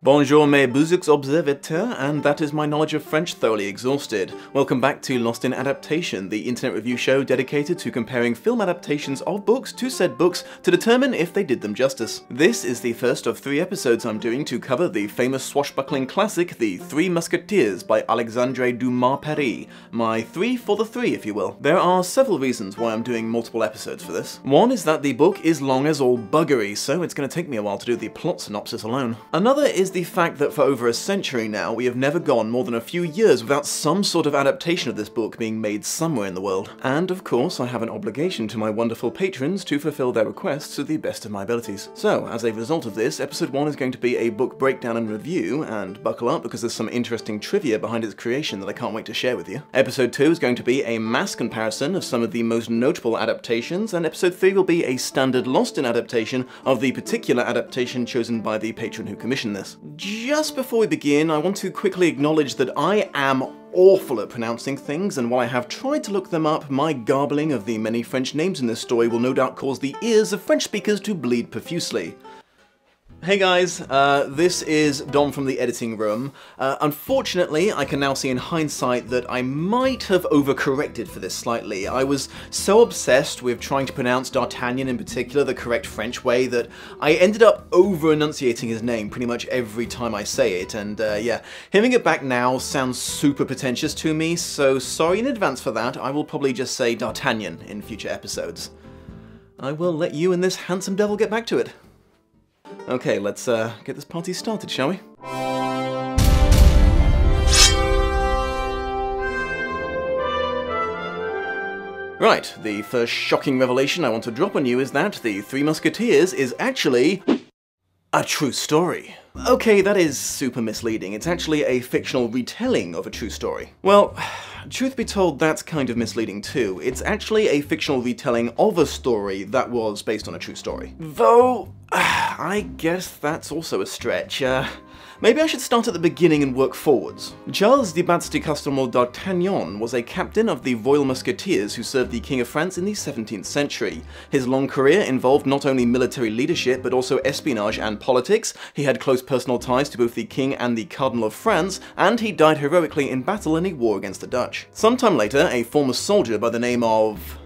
Bonjour mes beaux observateurs, and that is my knowledge of French thoroughly exhausted. Welcome back to Lost in Adaptation, the internet review show dedicated to comparing film adaptations of books to said books to determine if they did them justice. This is the first of 3 episodes I'm doing to cover the famous swashbuckling classic, The Three Musketeers by Alexandre Dumas Paris. My 3 for the 3, if you will. There are several reasons why I'm doing multiple episodes for this. One is that the book is long as all buggery, so it's going to take me a while to do the plot synopsis alone. Another is the fact that for over a century now, we have never gone more than a few years without some sort of adaptation of this book being made somewhere in the world. And of course, I have an obligation to my wonderful patrons to fulfill their requests to the best of my abilities. So, as a result of this, episode 1 is going to be a book breakdown and review, and buckle up because there's some interesting trivia behind its creation that I can't wait to share with you. Episode 2 is going to be a mass comparison of some of the most notable adaptations, and episode 3 will be a standard Lost in adaptation of the particular adaptation chosen by the patron who commissioned this. Just before we begin, I want to quickly acknowledge that I am awful at pronouncing things, and while I have tried to look them up, my garbling of the many French names in this story will no doubt cause the ears of French speakers to bleed profusely. Hey guys, this is Dom from the editing room. Unfortunately, I can now see in hindsight that I might have overcorrected for this slightly. I was so obsessed with trying to pronounce D'Artagnan in particular the correct French way that I ended up over-enunciating his name pretty much every time I say it, and yeah, hearing it back now sounds super pretentious to me, so sorry in advance for that. I will probably just say D'Artagnan in future episodes. I will let you and this handsome devil get back to it. Okay, let's get this party started, shall we? Right, the first shocking revelation I want to drop on you is that The Three Musketeers is actually a true story. Okay, that is super misleading. It's actually a fictional retelling of a true story. Well, truth be told, that's kind of misleading too. It's actually a fictional retelling of a story that was based on a true story. Though, I guess that's also a stretch. Maybe I should start at the beginning and work forwards. Charles de Batz-de-Castelmont d'Artagnan was a captain of the Royal Musketeers who served the King of France in the 17th century. His long career involved not only military leadership but also espionage and politics. He had close personal ties to both the King and the Cardinal of France, and he died heroically in battle in a war against the Dutch. Sometime later, a former soldier by the name of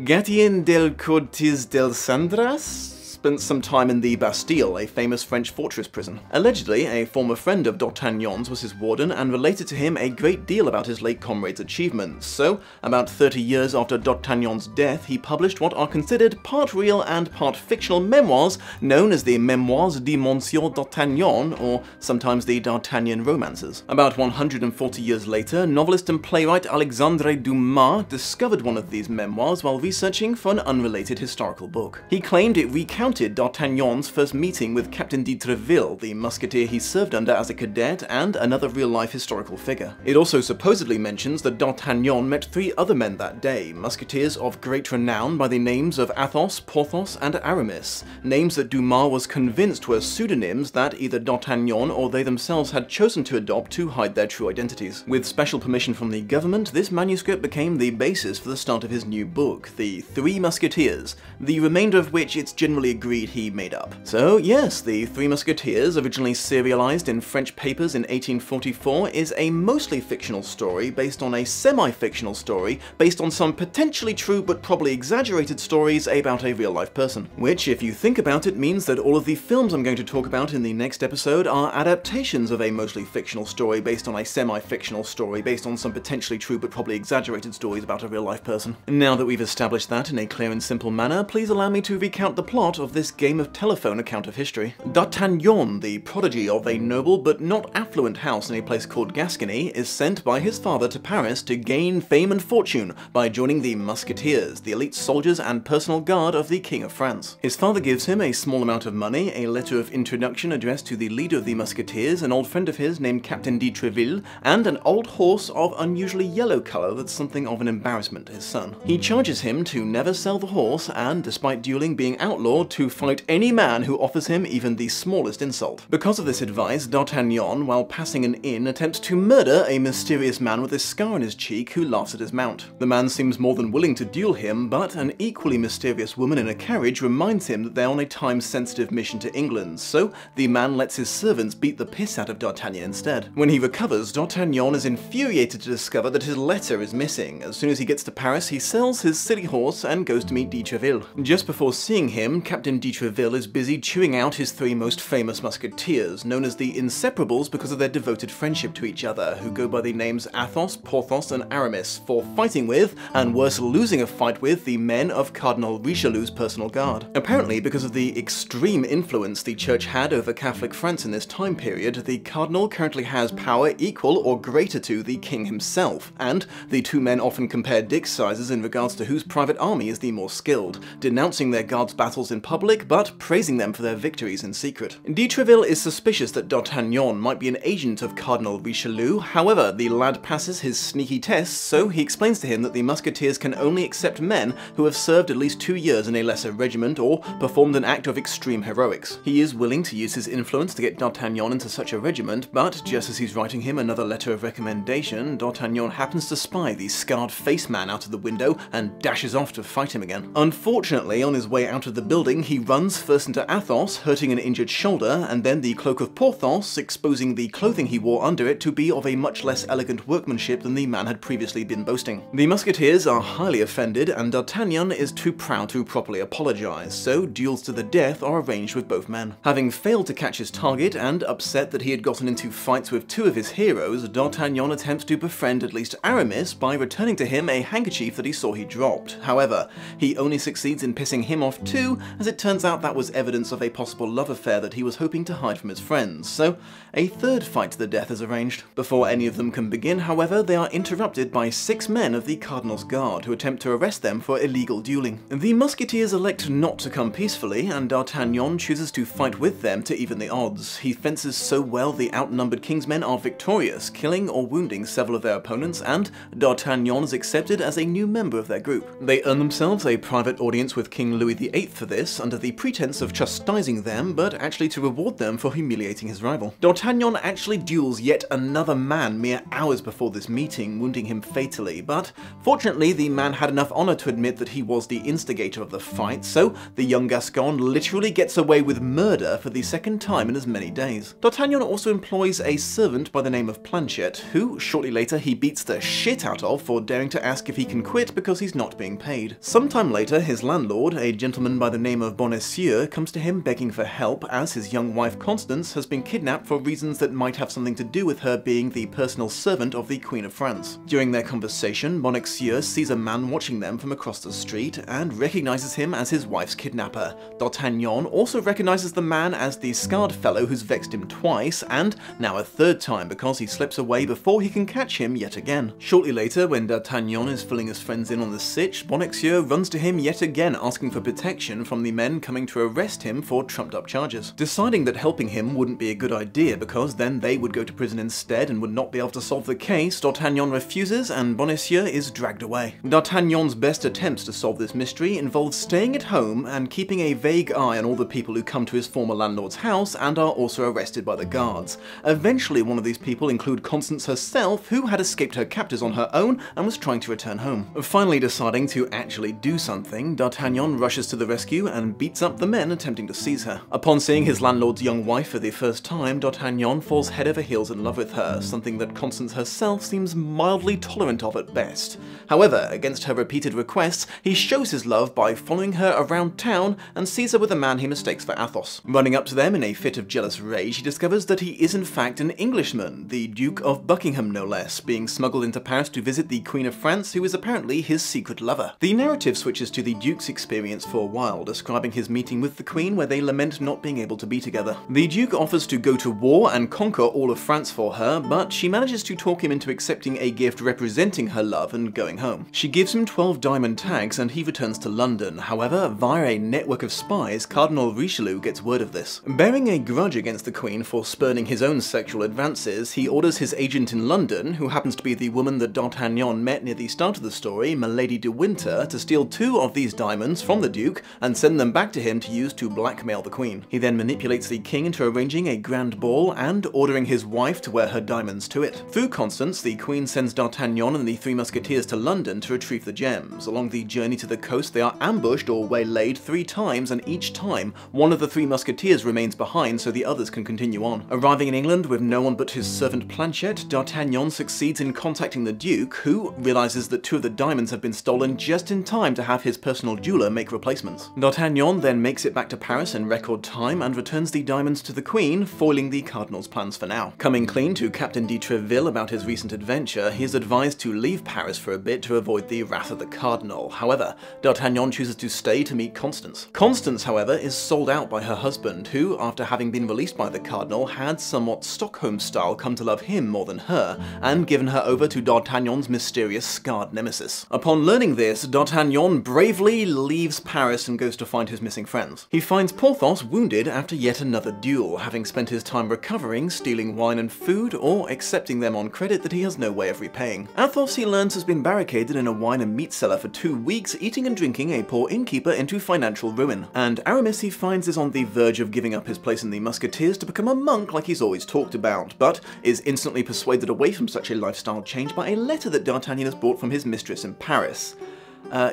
Gatien del Cortes del Sandras spent some time in the Bastille, a famous French fortress prison. Allegedly, a former friend of D'Artagnan's was his warden and related to him a great deal about his late comrade's achievements, so about 30 years after D'Artagnan's death, he published what are considered part real and part fictional memoirs known as the Memoirs de Monsieur d'Artagnan, or sometimes the D'Artagnan romances. About 140 years later, novelist and playwright Alexandre Dumas discovered one of these memoirs while researching for an unrelated historical book. He claimed it recounted D'Artagnan's first meeting with Captain de Treville, the musketeer he served under as a cadet, and another real-life historical figure. It also supposedly mentions that D'Artagnan met 3 other men that day, musketeers of great renown by the names of Athos, Porthos, and Aramis, names that Dumas was convinced were pseudonyms that either D'Artagnan or they themselves had chosen to adopt to hide their true identities. With special permission from the government, this manuscript became the basis for the start of his new book, The Three Musketeers, the remainder of which it's generally agreed he made up. So yes, The Three Musketeers, originally serialized in French papers in 1844, is a mostly fictional story based on a semi-fictional story based on some potentially true but probably exaggerated stories about a real-life person. Which, if you think about it, means that all of the films I'm going to talk about in the next episode are adaptations of a mostly fictional story based on a semi-fictional story based on some potentially true but probably exaggerated stories about a real-life person. Now that we've established that in a clear and simple manner, please allow me to recount the plot of this game of telephone account of history. D'Artagnan, the prodigy of a noble but not affluent house in a place called Gascony, is sent by his father to Paris to gain fame and fortune by joining the Musketeers, the elite soldiers and personal guard of the King of France. His father gives him a small amount of money, a letter of introduction addressed to the leader of the Musketeers, an old friend of his named Captain de Treville, and an old horse of unusually yellow colour that's something of an embarrassment to his son. He charges him to never sell the horse and, despite dueling being outlawed, to fight any man who offers him even the smallest insult. Because of this advice, D'Artagnan, while passing an inn, attempts to murder a mysterious man with a scar on his cheek who laughs at his mount. The man seems more than willing to duel him, but an equally mysterious woman in a carriage reminds him that they're on a time-sensitive mission to England, so the man lets his servants beat the piss out of D'Artagnan instead. When he recovers, D'Artagnan is infuriated to discover that his letter is missing. As soon as he gets to Paris, he sells his silly horse and goes to meet de Treville. Just before seeing him, Captain de Treville is busy chewing out his three most famous musketeers, known as the Inseparables because of their devoted friendship to each other, who go by the names Athos, Porthos, and Aramis, for fighting with, and worse, losing a fight with, the men of Cardinal Richelieu's personal guard. Apparently, because of the extreme influence the Church had over Catholic France in this time period, the Cardinal currently has power equal or greater to the King himself, and the two men often compare dick sizes in regards to whose private army is the more skilled, denouncing their guards' battles in public, but praising them for their victories in secret. De Treville is suspicious that D'Artagnan might be an agent of Cardinal Richelieu. However, the lad passes his sneaky tests, so he explains to him that the musketeers can only accept men who have served at least 2 years in a lesser regiment or performed an act of extreme heroics. He is willing to use his influence to get D'Artagnan into such a regiment, but just as he's writing him another letter of recommendation, D'Artagnan happens to spy the scarred face man out of the window and dashes off to fight him again. Unfortunately, on his way out of the building, he runs first into Athos, hurting an injured shoulder, and then the cloak of Porthos, exposing the clothing he wore under it to be of a much less elegant workmanship than the man had previously been boasting. The musketeers are highly offended, and D'Artagnan is too proud to properly apologize, so duels to the death are arranged with both men. Having failed to catch his target, and upset that he had gotten into fights with two of his heroes, D'Artagnan attempts to befriend at least Aramis by returning to him a handkerchief that he saw he dropped. However, he only succeeds in pissing him off too, as it turns out that was evidence of a possible love affair that he was hoping to hide from his friends, so a third fight to the death is arranged. Before any of them can begin, however, they are interrupted by 6 men of the Cardinal's guard, who attempt to arrest them for illegal dueling. The musketeers elect not to come peacefully, and D'Artagnan chooses to fight with them to even the odds. He fences so well the outnumbered King's men are victorious, killing or wounding several of their opponents, and D'Artagnan is accepted as a new member of their group. They earn themselves a private audience with King Louis VIII for this, under the pretense of chastising them, but actually to reward them for humiliating his rival. D'Artagnan actually duels yet another man mere hours before this meeting, wounding him fatally, but fortunately the man had enough honor to admit that he was the instigator of the fight, so the young Gascon literally gets away with murder for the second time in as many days. D'Artagnan also employs a servant by the name of Planchet, who shortly later he beats the shit out of for daring to ask if he can quit because he's not being paid. Sometime later, his landlord, a gentleman by the name of Bonacieux, comes to him begging for help as his young wife Constance has been kidnapped for reasons that might have something to do with her being the personal servant of the Queen of France. During their conversation, Bonacieux sees a man watching them from across the street and recognizes him as his wife's kidnapper. D'Artagnan also recognizes the man as the scarred fellow who's vexed him twice, and now a third time because he slips away before he can catch him yet again. Shortly later, when D'Artagnan is filling his friends in on the sitch, Bonacieux runs to him yet again asking for protection from the men coming to arrest him for trumped-up charges. Deciding that helping him wouldn't be a good idea because then they would go to prison instead and would not be able to solve the case, D'Artagnan refuses and Bonacieux is dragged away. D'Artagnan's best attempts to solve this mystery involve staying at home and keeping a vague eye on all the people who come to his former landlord's house and are also arrested by the guards. Eventually, one of these people include Constance herself, who had escaped her captors on her own and was trying to return home. Finally deciding to actually do something, D'Artagnan rushes to the rescue and beats up the men attempting to seize her. Upon seeing his landlord's young wife for the first time, D'Artagnan falls head over heels in love with her, something that Constance herself seems mildly tolerant of at best. However, against her repeated requests, he shows his love by following her around town and sees her with a man he mistakes for Athos. Running up to them in a fit of jealous rage, he discovers that he is in fact an Englishman, the Duke of Buckingham no less, being smuggled into Paris to visit the Queen of France, who is apparently his secret lover. The narrative switches to the Duke's experience for a while, describing his meeting with the Queen where they lament not being able to be together. The Duke offers to go to war and conquer all of France for her, but she manages to talk him into accepting a gift representing her love and going home. She gives him 12 diamond tags and he returns to London. However, via a network of spies, Cardinal Richelieu gets word of this. Bearing a grudge against the Queen for spurning his own sexual advances, he orders his agent in London, who happens to be the woman that D'Artagnan met near the start of the story, Milady de Winter, to steal 2 of these diamonds from the Duke and send them them back to him to use to blackmail the Queen. He then manipulates the King into arranging a grand ball and ordering his wife to wear her diamonds to it. Through Constance, the Queen sends D'Artagnan and the Three Musketeers to London to retrieve the gems. Along the journey to the coast, they are ambushed or waylaid 3 times, and each time, one of the Three Musketeers remains behind so the others can continue on. Arriving in England with no one but his servant Planchet, D'Artagnan succeeds in contacting the Duke, who realizes that 2 of the diamonds have been stolen just in time to have his personal jeweler make replacements. D'Artagnan then makes it back to Paris in record time and returns the diamonds to the Queen, foiling the Cardinal's plans for now. Coming clean to Captain de Treville about his recent adventure, he is advised to leave Paris for a bit to avoid the wrath of the Cardinal. However, D'Artagnan chooses to stay to meet Constance. Constance, however, is sold out by her husband, who, after having been released by the Cardinal, had somewhat Stockholm-style come to love him more than her, and given her over to D'Artagnan's mysterious scarred nemesis. Upon learning this, D'Artagnan bravely leaves Paris and goes to find his missing friends. He finds Porthos wounded after yet another duel, having spent his time recovering, stealing wine and food, or accepting them on credit that he has no way of repaying. Athos, he learns, has been barricaded in a wine and meat cellar for 2 weeks, eating and drinking a poor innkeeper into financial ruin. And Aramis, he finds, is on the verge of giving up his place in the Musketeers to become a monk like he's always talked about, but is instantly persuaded away from such a lifestyle change by a letter that D'Artagnan has brought from his mistress in Paris.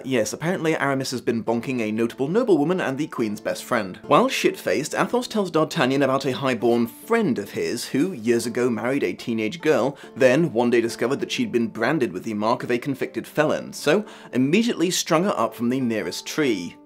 Yes, apparently Aramis has been bonking a notable noblewoman and the Queen's best friend. While shit-faced, Athos tells D'Artagnan about a high-born friend of his who, years ago, married a teenage girl, then one day discovered that she'd been branded with the mark of a convicted felon, so immediately strung her up from the nearest tree.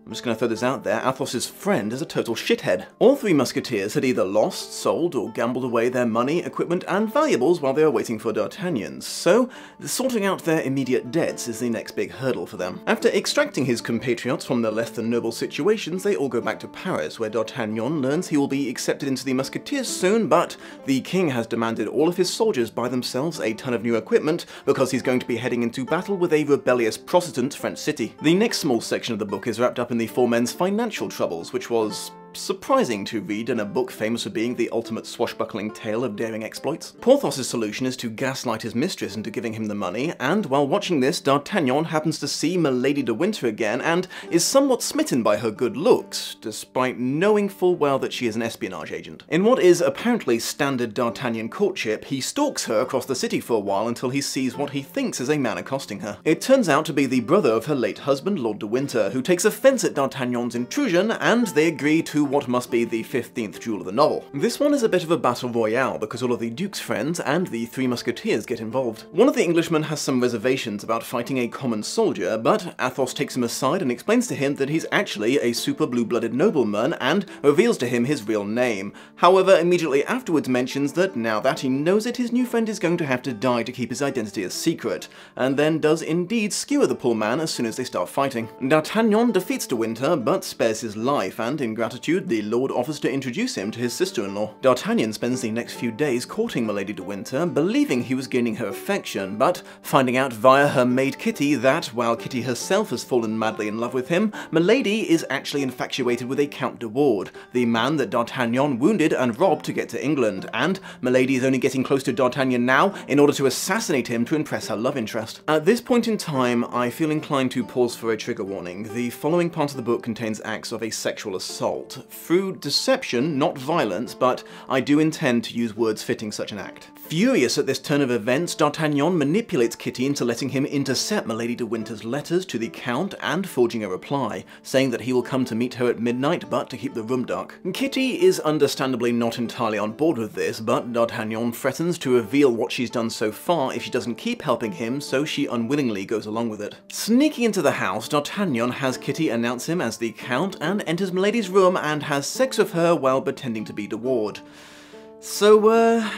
I'm just going to throw this out there, Athos's friend is a total shithead. All 3 Musketeers had either lost, sold, or gambled away their money, equipment, and valuables while they were waiting for D'Artagnan, so sorting out their immediate debts is the next big hurdle for them. After extracting his compatriots from their less than noble situations, they all go back to Paris, where D'Artagnan learns he will be accepted into the Musketeers soon, but the King has demanded all of his soldiers buy themselves a ton of new equipment because he's going to be heading into battle with a rebellious Protestant French city. The next small section of the book is wrapped up in the 4 men's financial troubles, which was surprising to read in a book famous for being the ultimate swashbuckling tale of daring exploits. Porthos's solution is to gaslight his mistress into giving him the money, and while watching this, D'Artagnan happens to see Milady de Winter again and is somewhat smitten by her good looks, despite knowing full well that she is an espionage agent. In what is apparently standard D'Artagnan courtship, he stalks her across the city for a while until he sees what he thinks is a man accosting her. It turns out to be the brother of her late husband, Lord de Winter, who takes offense at D'Artagnan's intrusion, and they agree to what must be the 15th duel of the novel. This one is a bit of a battle royale because all of the Duke's friends and the Three Musketeers get involved. One of the Englishmen has some reservations about fighting a common soldier, but Athos takes him aside and explains to him that he's actually a super blue-blooded nobleman and reveals to him his real name. However, immediately afterwards mentions that now that he knows it, his new friend is going to have to die to keep his identity a secret, and then does indeed skewer the poor man as soon as they start fighting. D'Artagnan defeats de Winter, but spares his life, and in gratitude, the Lord offers to introduce him to his sister-in-law. D'Artagnan spends the next few days courting Milady de Winter, believing he was gaining her affection, but finding out via her maid Kitty that, while Kitty herself has fallen madly in love with him, Milady is actually infatuated with a Count de Ward, the man that D'Artagnan wounded and robbed to get to England, and Milady is only getting close to D'Artagnan now in order to assassinate him to impress her love interest. At this point in time, I feel inclined to pause for a trigger warning. The following part of the book contains acts of a sexual assault. Through deception, not violence, but I do intend to use words fitting such an act. Furious at this turn of events, D'Artagnan manipulates Kitty into letting him intercept Milady de Winter's letters to the Count and forging a reply, saying that he will come to meet her at midnight, but to keep the room dark. Kitty is understandably not entirely on board with this, but D'Artagnan threatens to reveal what she's done so far if she doesn't keep helping him, so she unwillingly goes along with it. Sneaking into the house, D'Artagnan has Kitty announce him as the Count and enters Milady's room and has sex with her while pretending to be de Ward. So,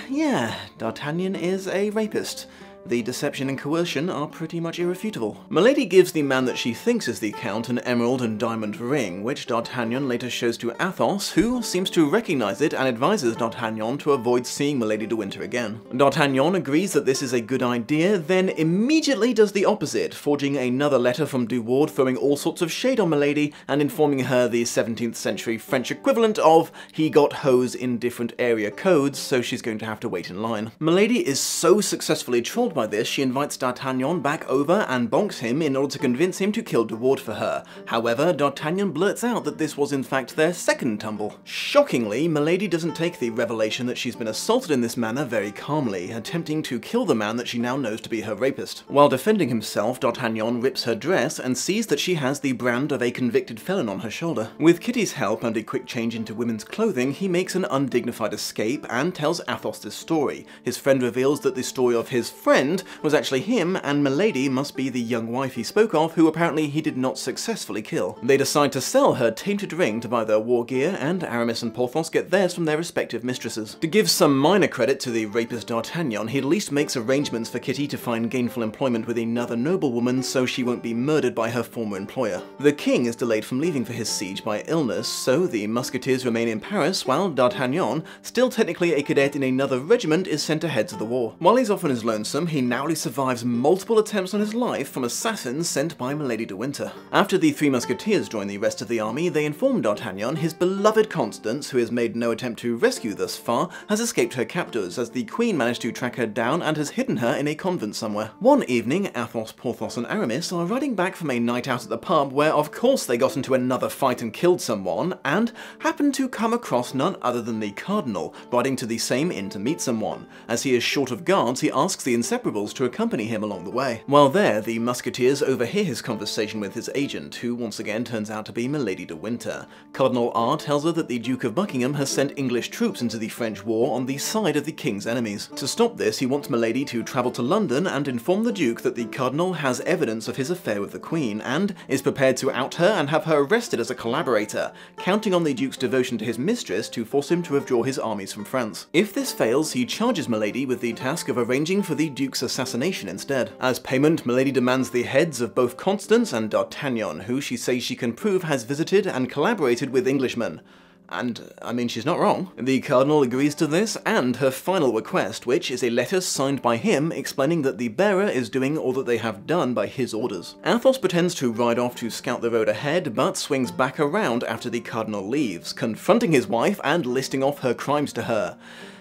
yeah, D'Artagnan is a rapist. The deception and coercion are pretty much irrefutable. Milady gives the man that she thinks is the Count an emerald and diamond ring, which D'Artagnan later shows to Athos, who seems to recognize it and advises D'Artagnan to avoid seeing Milady de Winter again. D'Artagnan agrees that this is a good idea, then immediately does the opposite, forging another letter from de Ward throwing all sorts of shade on Milady and informing her the 17th century French equivalent of he got hose in different area codes, so she's going to have to wait in line. Milady is so successfully trolled by this, she invites D'Artagnan back over and bonks him in order to convince him to kill De Ward for her. However, D'Artagnan blurts out that this was in fact their second tumble. Shockingly, Milady doesn't take the revelation that she's been assaulted in this manner very calmly, attempting to kill the man that she now knows to be her rapist. While defending himself, D'Artagnan rips her dress and sees that she has the brand of a convicted felon on her shoulder. With Kitty's help and a quick change into women's clothing, he makes an undignified escape and tells Athos this story. His friend reveals that the story of his friend was actually him, and Milady must be the young wife he spoke of, who apparently he did not successfully kill. They decide to sell her tainted ring to buy their war gear, and Aramis and Porthos get theirs from their respective mistresses. To give some minor credit to the rapist D'Artagnan, he at least makes arrangements for Kitty to find gainful employment with another noblewoman so she won't be murdered by her former employer. The king is delayed from leaving for his siege by illness, so the Musketeers remain in Paris while D'Artagnan, still technically a cadet in another regiment, is sent ahead to the war. While he's off on his lonesome, he narrowly survives multiple attempts on his life from assassins sent by Milady de Winter. After the Three Musketeers join the rest of the army, they inform D'Artagnan his beloved Constance, who has made no attempt to rescue thus far, has escaped her captors, as the Queen managed to track her down and has hidden her in a convent somewhere. One evening, Athos, Porthos and Aramis are riding back from a night out at the pub where of course they got into another fight and killed someone, and happened to come across none other than the Cardinal, riding to the same inn to meet someone. As he is short of guards, he asks the Inseparables to accompany him along the way. While there, the Musketeers overhear his conversation with his agent, who once again turns out to be Milady de Winter. Cardinal R tells her that the Duke of Buckingham has sent English troops into the French war on the side of the King's enemies. To stop this, he wants Milady to travel to London and inform the Duke that the Cardinal has evidence of his affair with the Queen, and is prepared to out her and have her arrested as a collaborator, counting on the Duke's devotion to his mistress to force him to withdraw his armies from France. If this fails, he charges Milady with the task of arranging for the Duke's assassination instead. As payment, Milady demands the heads of both Constance and D'Artagnan, who she says she can prove has visited and collaborated with Englishmen. And, I mean, she's not wrong. The Cardinal agrees to this, and her final request, which is a letter signed by him explaining that the bearer is doing all that they have done by his orders. Athos pretends to ride off to scout the road ahead, but swings back around after the Cardinal leaves, confronting his wife and listing off her crimes to her.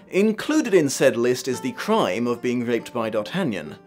Included in said list is the crime of being raped by D'Artagnan.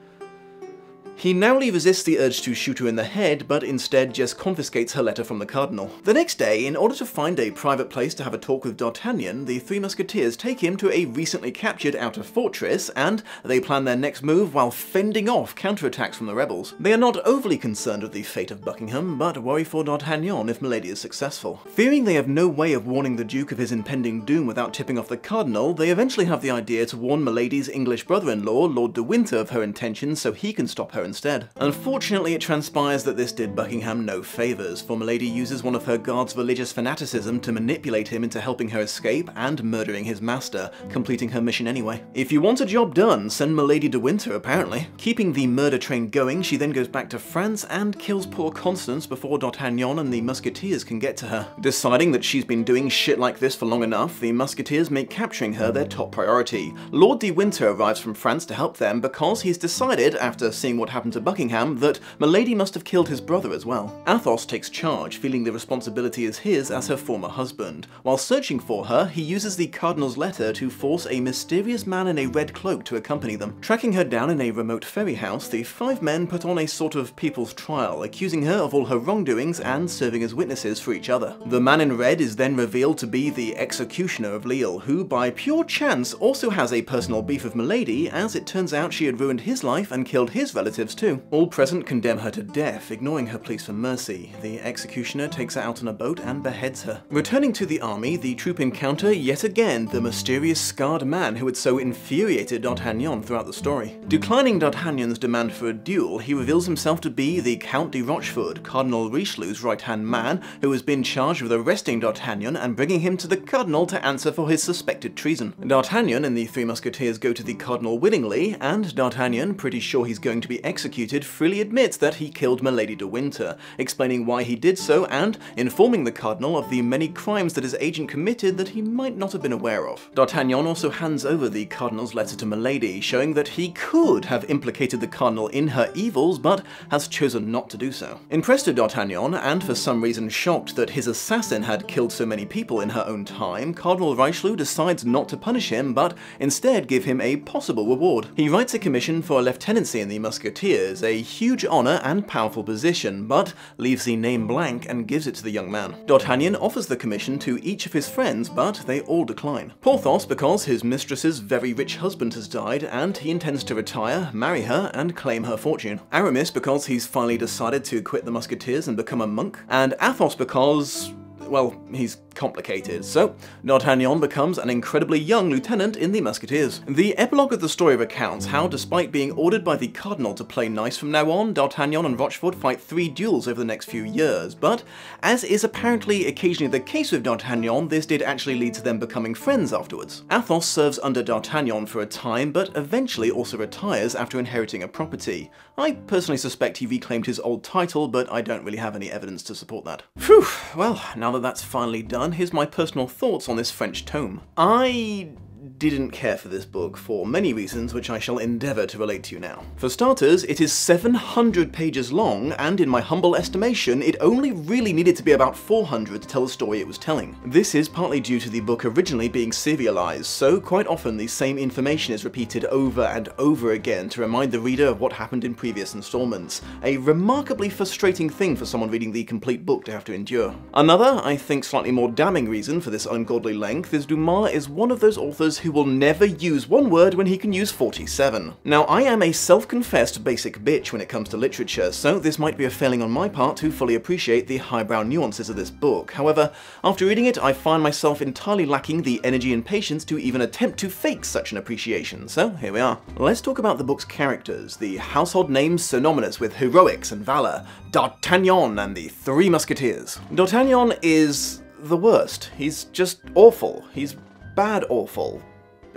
He narrowly resists the urge to shoot her in the head, but instead just confiscates her letter from the Cardinal. The next day, in order to find a private place to have a talk with D'Artagnan, the Three Musketeers take him to a recently captured outer fortress, and they plan their next move while fending off counterattacks from the rebels. They are not overly concerned with the fate of Buckingham, but worry for D'Artagnan if Milady is successful. Fearing they have no way of warning the Duke of his impending doom without tipping off the Cardinal, they eventually have the idea to warn Milady's English brother-in-law, Lord de Winter, of her intentions so he can stop her instead. Unfortunately, it transpires that this did Buckingham no favours, for Milady uses one of her guards' religious fanaticism to manipulate him into helping her escape and murdering his master, completing her mission anyway. If you want a job done, send Milady de Winter, apparently. Keeping the murder train going, she then goes back to France and kills poor Constance before D'Artagnan and the Musketeers can get to her. Deciding that she's been doing shit like this for long enough, the Musketeers make capturing her their top priority. Lord de Winter arrives from France to help them because he's decided, after seeing what happened to Buckingham, that Milady must have killed his brother as well. Athos takes charge, feeling the responsibility is his as her former husband. While searching for her, he uses the Cardinal's letter to force a mysterious man in a red cloak to accompany them. Tracking her down in a remote ferry house, the five men put on a sort of people's trial, accusing her of all her wrongdoings and serving as witnesses for each other. The man in red is then revealed to be the executioner of Lille, who by pure chance also has a personal beef with Milady, as it turns out she had ruined his life and killed his relatives too. All present condemn her to death, ignoring her pleas for mercy. The executioner takes her out on a boat and beheads her. Returning to the army, the troop encounter yet again the mysterious scarred man who had so infuriated D'Artagnan throughout the story. Declining D'Artagnan's demand for a duel, he reveals himself to be the Count de Rochefort, Cardinal Richelieu's right-hand man, who has been charged with arresting D'Artagnan and bringing him to the Cardinal to answer for his suspected treason. D'Artagnan and the Three Musketeers go to the Cardinal willingly, and D'Artagnan, pretty sure he's going to be executed executed, freely admits that he killed Milady de Winter, explaining why he did so and informing the Cardinal of the many crimes that his agent committed that he might not have been aware of. D'Artagnan also hands over the Cardinal's letter to Milady, showing that he could have implicated the Cardinal in her evils, but has chosen not to do so. Impressed with D'Artagnan, and for some reason shocked that his assassin had killed so many people in her own time, Cardinal Richelieu decides not to punish him, but instead give him a possible reward. He writes a commission for a lieutenancy in the Musketeers, a huge honor and powerful position, but leaves the name blank and gives it to the young man. D'Artagnan offers the commission to each of his friends, but they all decline. Porthos, because his mistress's very rich husband has died, and he intends to retire, marry her, and claim her fortune. Aramis, because he's finally decided to quit the Musketeers and become a monk. And Athos, because, well, he's complicated, so D'Artagnan becomes an incredibly young lieutenant in the Musketeers. The epilogue of the story recounts how, despite being ordered by the Cardinal to play nice from now on, D'Artagnan and Rochefort fight 3 duels over the next few years, but as is apparently occasionally the case with D'Artagnan, this did actually lead to them becoming friends afterwards. Athos serves under D'Artagnan for a time, but eventually also retires after inheriting a property. I personally suspect he reclaimed his old title, but I don't really have any evidence to support that. Phew, well, now that that's finally done, here's my personal thoughts on this French tome. I didn't care for this book for many reasons which I shall endeavour to relate to you now. For starters, it is 700 pages long, and in my humble estimation, it only really needed to be about 400 to tell the story it was telling. This is partly due to the book originally being serialized, so quite often the same information is repeated over and over again to remind the reader of what happened in previous installments, a remarkably frustrating thing for someone reading the complete book to have to endure. Another, I think slightly more damning reason for this ungodly length is Dumas is one of those authors who will never use one word when he can use 47. Now, I am a self-confessed basic bitch when it comes to literature, so this might be a failing on my part to fully appreciate the highbrow nuances of this book. However, after reading it, I find myself entirely lacking the energy and patience to even attempt to fake such an appreciation, so here we are. Let's talk about the book's characters, the household names synonymous with heroics and valor, D'Artagnan and the Three Musketeers. D'Artagnan is the worst. He's just awful. He's bad awful.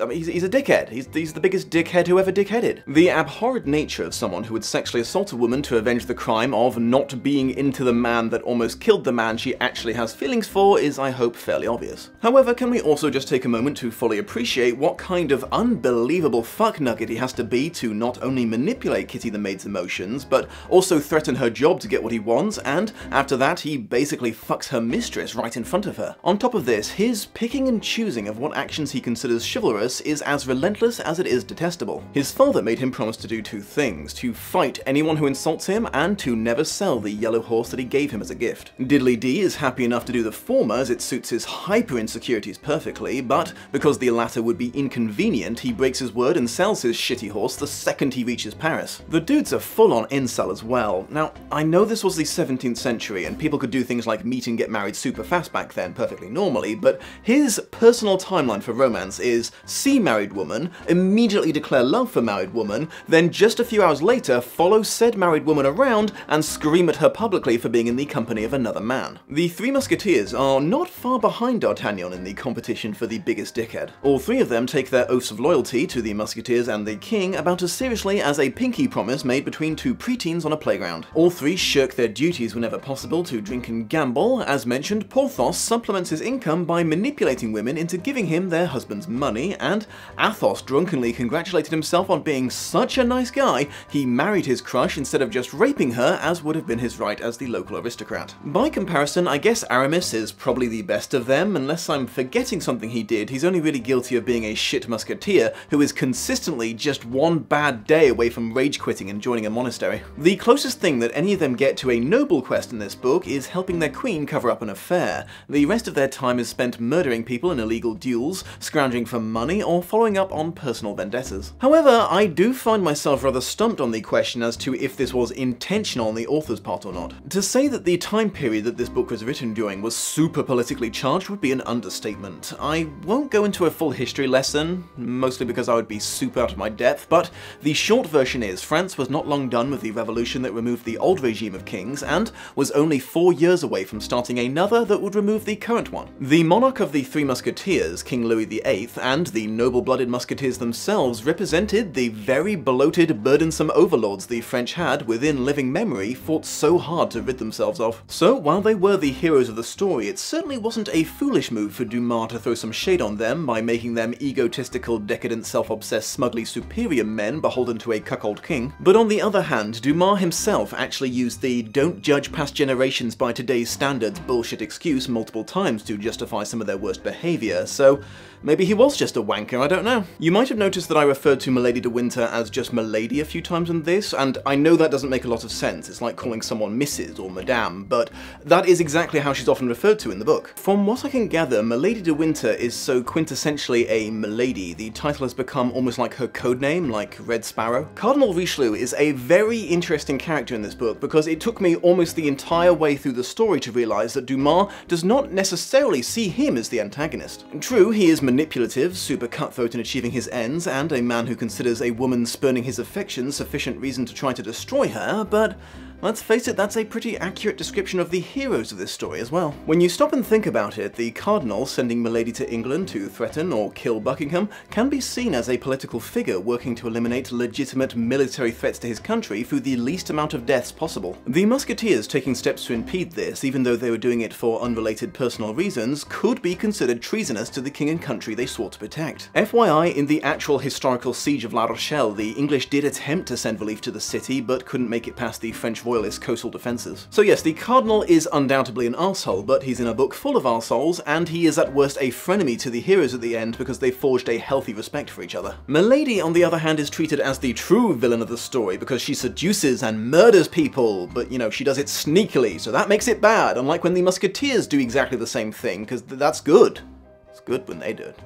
I mean, he's a dickhead. He's the biggest dickhead who ever dickheaded. The abhorrent nature of someone who would sexually assault a woman to avenge the crime of not being into the man that almost killed the man she actually has feelings for is, I hope, fairly obvious. However, can we also just take a moment to fully appreciate what kind of unbelievable fucknugget he has to be to not only manipulate Kitty the maid's emotions, but also threaten her job to get what he wants, and after that he basically fucks her mistress right in front of her. On top of this, his picking and choosing of what actions he considers chivalrous is as relentless as it is detestable. His father made him promise to do 2 things, to fight anyone who insults him and to never sell the yellow horse that he gave him as a gift. Diddley D is happy enough to do the former as it suits his hyper-insecurities perfectly, but because the latter would be inconvenient, he breaks his word and sells his shitty horse the second he reaches Paris. The dude's a full-on incel as well. Now, I know this was the 17th century and people could do things like meet and get married super fast back then perfectly normally, but his personal timeline for romance is see married woman, immediately declare love for married woman, then just a few hours later follow said married woman around and scream at her publicly for being in the company of another man. The Three Musketeers are not far behind D'Artagnan in the competition for the biggest dickhead. All 3 of them take their oaths of loyalty to the Musketeers and the king about as seriously as a pinky promise made between 2 preteens on a playground. All 3 shirk their duties whenever possible to drink and gamble. As mentioned, Porthos supplements his income by manipulating women into giving him their husband's money, and Athos drunkenly congratulated himself on being such a nice guy, he married his crush instead of just raping her, as would have been his right as the local aristocrat. By comparison, I guess Aramis is probably the best of them. Unless I'm forgetting something he did, he's only really guilty of being a shit musketeer who is consistently just one bad day away from rage quitting and joining a monastery. The closest thing that any of them get to a noble quest in this book is helping their queen cover up an affair. The rest of their time is spent murdering people in illegal duels, scrounging for money, or following up on personal vendettas. However, I do find myself rather stumped on the question as to if this was intentional on the author's part or not. To say that the time period that this book was written during was super politically charged would be an understatement. I won't go into a full history lesson, mostly because I would be super out of my depth, but the short version is France was not long done with the revolution that removed the old regime of kings, and was only 4 years away from starting another that would remove the current one. The monarch of the Three Musketeers, King Louis VIII, and the the noble-blooded musketeers themselves represented the very bloated, burdensome overlords the French had, within living memory, fought so hard to rid themselves of. So, while they were the heroes of the story, it certainly wasn't a foolish move for Dumas to throw some shade on them by making them egotistical, decadent, self-obsessed, smugly superior men beholden to a cuckold king. But on the other hand, Dumas himself actually used the "don't judge past generations by today's standards" bullshit excuse multiple times to justify some of their worst behaviour, so maybe he was just a wanker, I don't know. You might have noticed that I referred to Milady de Winter as just Milady a few times in this, and I know that doesn't make a lot of sense. It's like calling someone Mrs. or Madame, but that is exactly how she's often referred to in the book. From what I can gather, Milady de Winter is so quintessentially a milady, the title has become almost like her codename, like Red Sparrow. Cardinal Richelieu is a very interesting character in this book because it took me almost the entire way through the story to realise that Dumas does not necessarily see him as the antagonist. True, he is manipulative, super cutthroat in achieving his ends, and a man who considers a woman spurning his affections sufficient reason to try to destroy her, but let's face it, that's a pretty accurate description of the heroes of this story as well. When you stop and think about it, the Cardinal sending Milady to England to threaten or kill Buckingham can be seen as a political figure working to eliminate legitimate military threats to his country through the least amount of deaths possible. The Musketeers taking steps to impede this, even though they were doing it for unrelated personal reasons, could be considered treasonous to the king and country they sought to protect. FYI, in the actual historical siege of La Rochelle, the English did attempt to send relief to the city, but couldn't make it past the French Royalist coastal defences. So yes, the Cardinal is undoubtedly an arsehole, but he's in a book full of arseholes, and he is at worst a frenemy to the heroes at the end because they forged a healthy respect for each other. Milady, on the other hand, is treated as the true villain of the story because she seduces and murders people, but you know, she does it sneakily, so that makes it bad, unlike when the Musketeers do exactly the same thing, because that's good. It's good when they do it.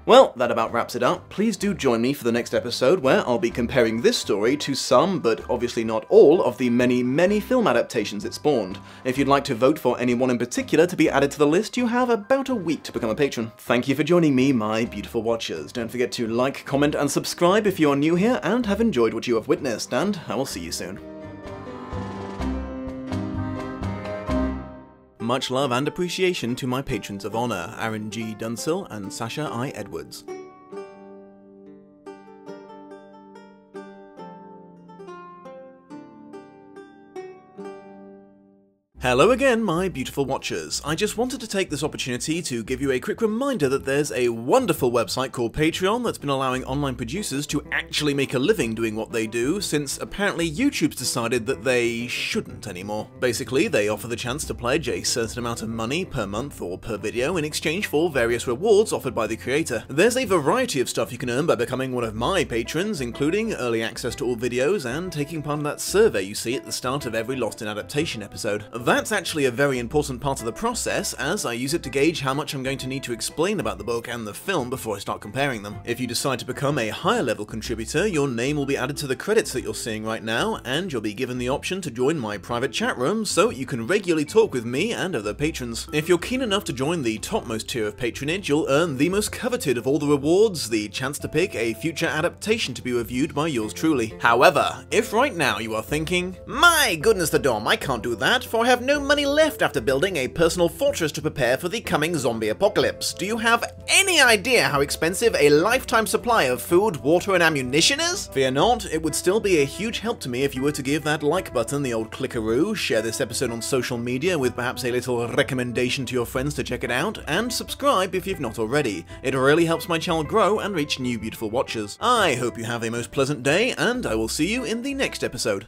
Well, that about wraps it up. Please do join me for the next episode where I'll be comparing this story to some, but obviously not all, of the many, many film adaptations it spawned. If you'd like to vote for anyone in particular to be added to the list, you have about a week to become a patron. Thank you for joining me, my beautiful watchers. Don't forget to like, comment, and subscribe if you are new here and have enjoyed what you have witnessed, and I will see you soon. Much love and appreciation to my patrons of honour, Aaron G. Dunsill and Sasha I. Edwards. Hello again, my beautiful watchers. I just wanted to take this opportunity to give you a quick reminder that there's a wonderful website called Patreon that's been allowing online producers to actually make a living doing what they do, since apparently YouTube's decided that they shouldn't anymore. Basically, they offer the chance to pledge a certain amount of money per month or per video in exchange for various rewards offered by the creator. There's a variety of stuff you can earn by becoming one of my patrons, including early access to all videos and taking part in that survey you see at the start of every Lost in Adaptation episode. That's actually a very important part of the process, as I use it to gauge how much I'm going to need to explain about the book and the film before I start comparing them. If you decide to become a higher level contributor, your name will be added to the credits that you're seeing right now, and you'll be given the option to join my private chat room so you can regularly talk with me and other patrons. If you're keen enough to join the topmost tier of patronage, you'll earn the most coveted of all the rewards, the chance to pick a future adaptation to be reviewed by yours truly. However, if right now you are thinking, "My goodness the Dom, I can't do that, for I have no money left after building a personal fortress to prepare for the coming zombie apocalypse. Do you have any idea how expensive a lifetime supply of food, water, and ammunition is?" Fear not, it would still be a huge help to me if you were to give that like button the old clickaroo, share this episode on social media with perhaps a little recommendation to your friends to check it out, and subscribe if you've not already. It really helps my channel grow and reach new beautiful watchers. I hope you have a most pleasant day, and I will see you in the next episode.